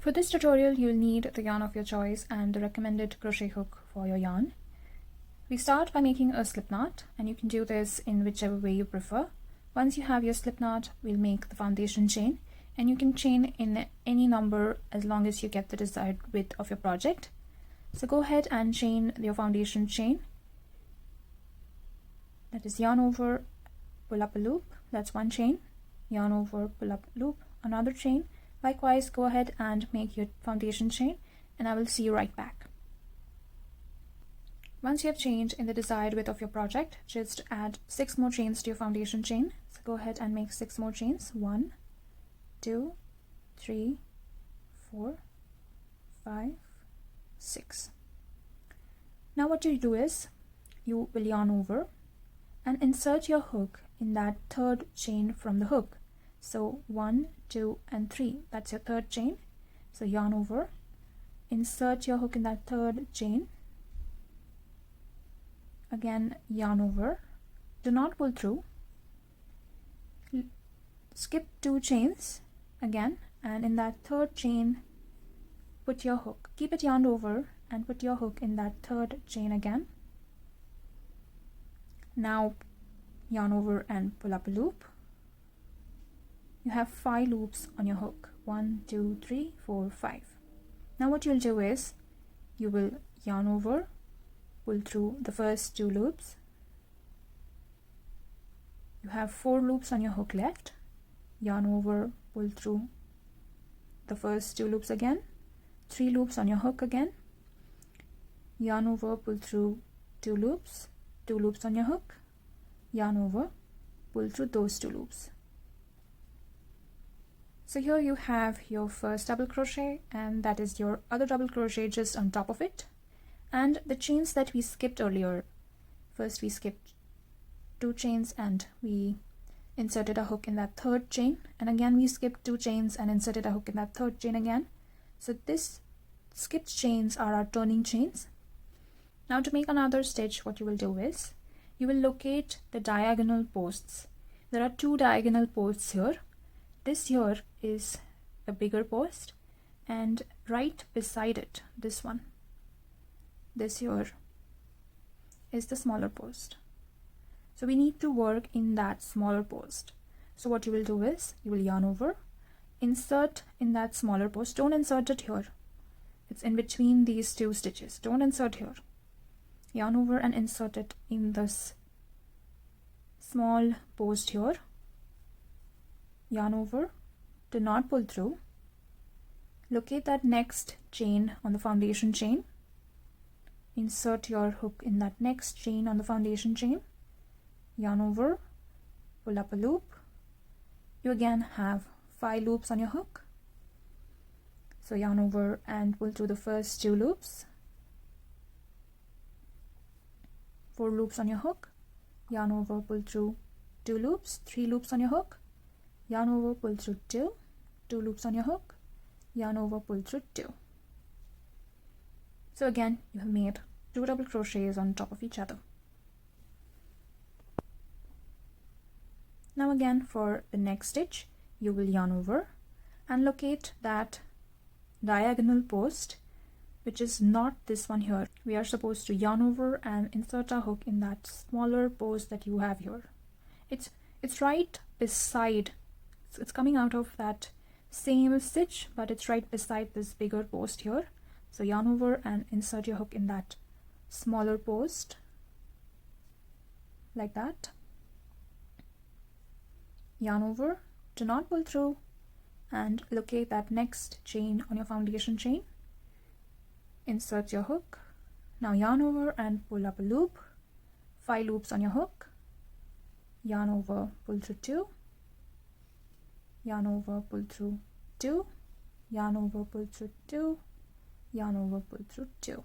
For this tutorial, you'll need the yarn of your choice and the recommended crochet hook for your yarn. We start by making a slip knot, and you can do this in whichever way you prefer. Once you have your slip knot, we'll make the foundation chain, and you can chain in any number as long as you get the desired width of your project. So go ahead and chain your foundation chain. That is yarn over, pull up a loop, that's one chain, yarn over, pull up a loop, another chain. Likewise, go ahead and make your foundation chain, and I will see you right back. Once you have chained in the desired width of your project, just add 6 more chains to your foundation chain. So go ahead and make 6 more chains. 1, 2, 3, 4, 5, 6. Now what you do is, you will yarn over and insert your hook in that third chain from the hook. So 1, 2, and 3, that's your third chain. So yarn over, insert your hook in that third chain, again yarn over, do not pull through, skip 2 chains again, and in that third chain put your hook, keep it yarned over and put your hook in that third chain again. Now yarn over and pull up a loop. You have 5 loops on your hook. 1, 2, 3, 4, 5. Now what you'll do is, you will yarn over, pull through the first 2 loops. You have 4 loops on your hook left. Yarn over, pull through the first 2 loops again. 3 loops on your hook again. Yarn over, pull through 2 loops. 2 loops on your hook. Yarn over, pull through those 2 loops. So here you have your first double crochet, and that is your other double crochet just on top of it. And the chains that we skipped earlier, first we skipped 2 chains and we inserted a hook in that third chain, and again we skipped 2 chains and inserted a hook in that third chain again. So this skipped chains are our turning chains. Now to make another stitch, what you will do is, you will locate the diagonal posts. There are 2 diagonal posts here. This here is a bigger post, and right beside it, this one, this here is the smaller post. So we need to work in that smaller post. So what you will do is, you will yarn over, insert in that smaller post. Don't insert it here. It's in between these 2 stitches. Don't insert here. Yarn over and insert it in this small post here. Yarn over, do not pull through, locate that next chain on the foundation chain, insert your hook in that next chain on the foundation chain, yarn over, pull up a loop. You again have 5 loops on your hook, so yarn over and pull through the first 2 loops, 4 loops on your hook, yarn over, pull through 2 loops, 3 loops on your hook, yarn over, pull through 2 loops on your hook, yarn over, pull through 2. So again, you have made 2 double crochets on top of each other. Now again, for the next stitch, you will yarn over and locate that diagonal post, which is not this one here. We are supposed to yarn over and insert our hook in that smaller post that you have here. It's right beside, it's coming out of that same stitch, but it's right beside this bigger post here. So yarn over and insert your hook in that smaller post, like that. Yarn over, do not pull through, and locate that next chain on your foundation chain. Insert your hook. Now yarn over and pull up a loop. 5 loops on your hook. Yarn over, pull through 2. Yarn over, pull through 2. Yarn over, pull through 2. Yarn over, pull through 2.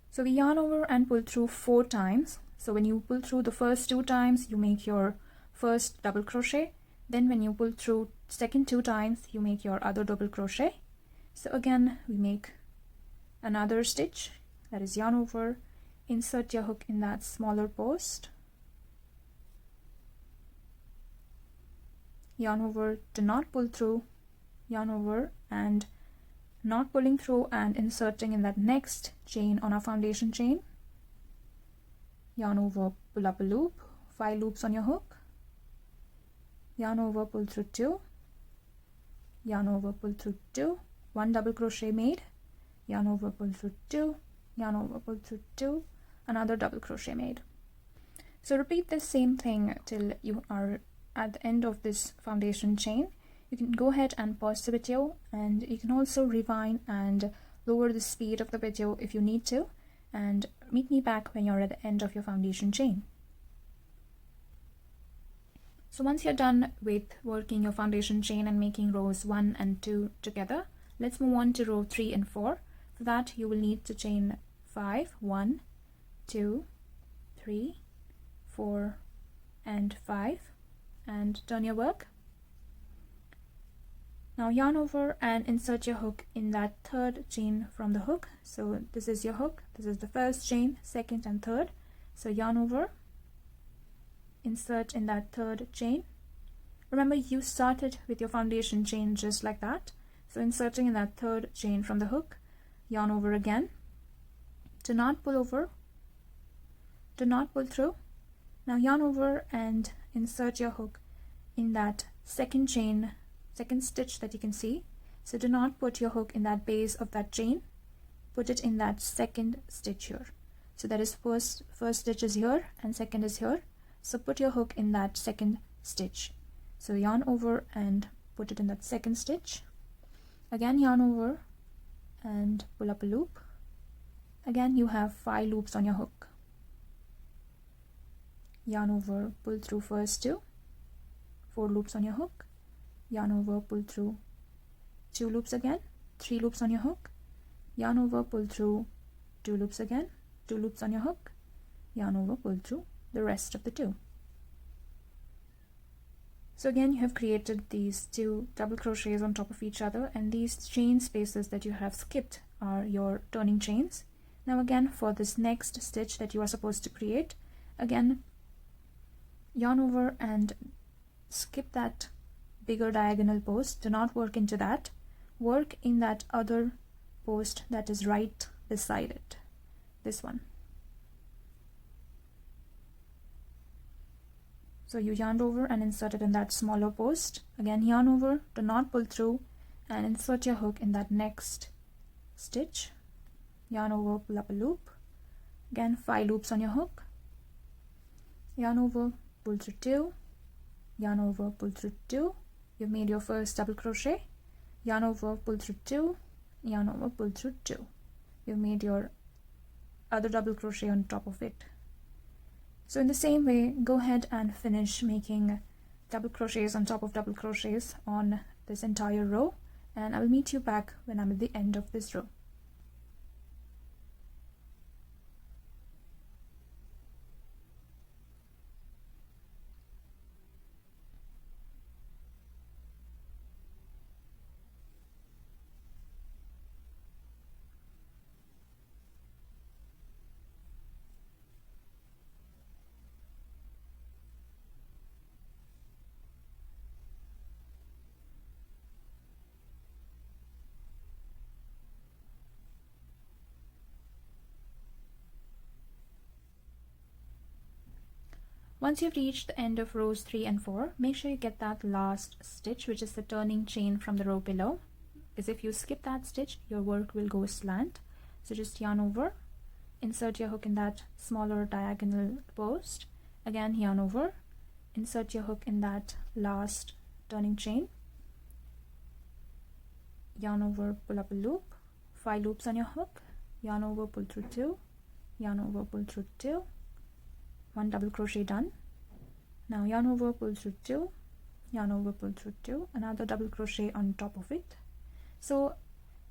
So we yarn over and pull through 4 times. So when you pull through the first 2 times, you make your first double crochet. Then when you pull through second 2 times, you make your other double crochet. So again, we make another stitch, that is yarn over, insert your hook in that smaller post, yarn over, do not pull through, yarn over and not pulling through and inserting in that next chain on our foundation chain. Yarn over, pull up a loop, 5 loops on your hook, yarn over, pull through 2, yarn over, pull through 2, 1 double crochet made, yarn over, pull through 2, yarn over, pull through 2, another double crochet made. So repeat the same thing till you are at the end of this foundation chain. You can go ahead and pause the video, and you can also rewind and lower the speed of the video if you need to, and meet me back when you're at the end of your foundation chain. So once you're done with working your foundation chain and making rows 1 and 2 together, let's move on to row 3 and 4. For that you will need to chain 5, 1, 2, 3, 4 and 5, and turn your work. Now yarn over and insert your hook in that third chain from the hook. So this is your hook, this is the first chain, second and third. So yarn over, insert in that third chain. Remember, you started with your foundation chain just like that. So inserting in that third chain from the hook, yarn over again. Do not pull over, do not pull through. Now yarn over and insert your hook in that second chain, second stitch that you can see. So do not put your hook in that base of that chain, put it in that second stitch here. So that is first stitch is here and second is here. So put your hook in that second stitch. So yarn over and put it in that second stitch. Again yarn over and pull up a loop. Again you have 5 loops on your hook. Yarn over, pull through first 2, 4 loops on your hook. Yarn over, pull through 2 loops again, 3 loops on your hook. Yarn over, pull through 2 loops again, 2 loops on your hook. Yarn over, pull through the rest of the 2. So again you have created these 2 double crochets on top of each other, and these chain spaces that you have skipped are your turning chains. Now again, for this next stitch that you are supposed to create, again yarn over and skip that bigger diagonal post. Do not work into that, work in that other post that is right beside it, this one. So you yarn over and insert it in that smaller post. Again yarn over, do not pull through, and insert your hook in that next stitch. Yarn over, pull up a loop. Again 5 loops on your hook. Yarn over, pull through 2, yarn over, pull through 2. You've made your first double crochet. Yarn over, pull through 2, yarn over, pull through 2. You've made your other double crochet on top of it. So in the same way, go ahead and finish making double crochets on top of double crochets on this entire row, and I will meet you back when I'm at the end of this row. Once you've reached the end of rows 3 and 4, make sure you get that last stitch, which is the turning chain from the row below, because if you skip that stitch, your work will go slant. So just yarn over, insert your hook in that smaller diagonal post. Again yarn over, insert your hook in that last turning chain. Yarn over, pull up a loop, 5 loops on your hook. Yarn over, pull through 2, yarn over, pull through 2. 1 double crochet done. Now yarn over, pull through 2, yarn over, pull through 2, another double crochet on top of it. So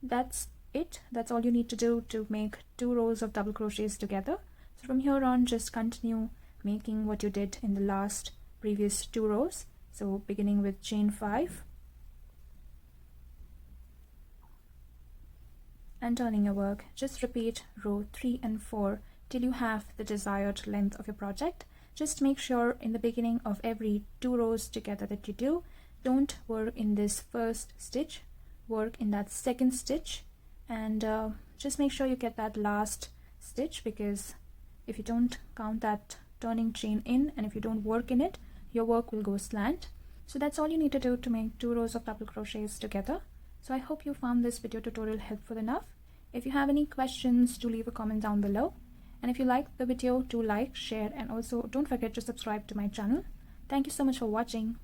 that's it. That's all you need to do to make 2 rows of double crochets together. So from here on, just continue making what you did in the previous 2 rows. So beginning with chain 5 and turning your work. Just repeat row 3 and 4 till you have the desired length of your project. Just make sure in the beginning of every 2 rows together that you do, don't work in this first stitch, work in that second stitch, and just make sure you get that last stitch, because if you don't count that turning chain in and if you don't work in it, your work will go slant. So that's all you need to do to make 2 rows of double crochets together. So I hope you found this video tutorial helpful enough. If you have any questions, do leave a comment down below. And if you liked the video, do like, share, and also don't forget to subscribe to my channel. Thank you so much for watching.